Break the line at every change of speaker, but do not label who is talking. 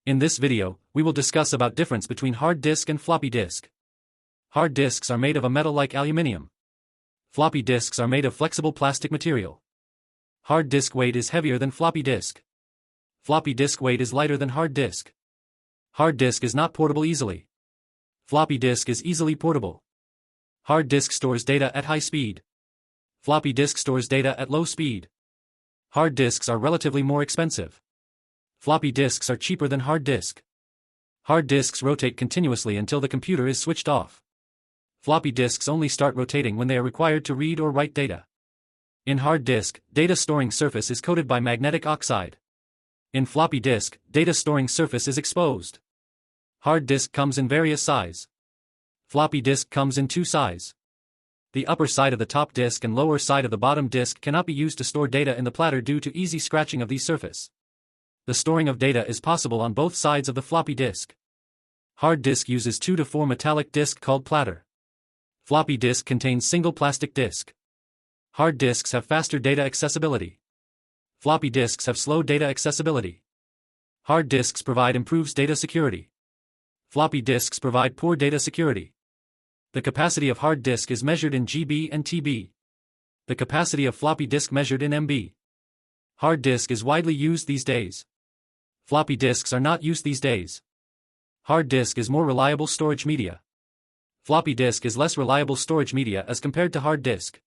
In this video, we will discuss about difference between hard disk and floppy disk. Hard disks are made of a metal like aluminium. Floppy disks are made of flexible plastic material. Hard disk weight is heavier than floppy disk. Floppy disk weight is lighter than hard disk. Hard disk is not portable easily. Floppy disk is easily portable. Hard disk stores data at high speed. Floppy disk stores data at low speed. Hard disks are relatively more expensive. Floppy disks are cheaper than hard disk. Hard disks rotate continuously until the computer is switched off. Floppy disks only start rotating when they are required to read or write data. In hard disk, data storing surface is coated by magnetic oxide. In floppy disk, data storing surface is exposed. Hard disk comes in various size. Floppy disk comes in two size. The upper side of the top disk and lower side of the bottom disk cannot be used to store data in the platter due to easy scratching of these surface. The storing of data is possible on both sides of the floppy disk. Hard disk uses 2 to 4 metallic disk called platter. Floppy disk contains single plastic disk. Hard disks have faster data accessibility. Floppy disks have slow data accessibility. Hard disks provide improves data security. Floppy disks provide poor data security. The capacity of hard disk is measured in GB and TB. The capacity of floppy disk measured in MB. Hard disk is widely used these days. Floppy disks are not used these days. Hard disk is more reliable storage media. Floppy disk is less reliable storage media as compared to hard disk.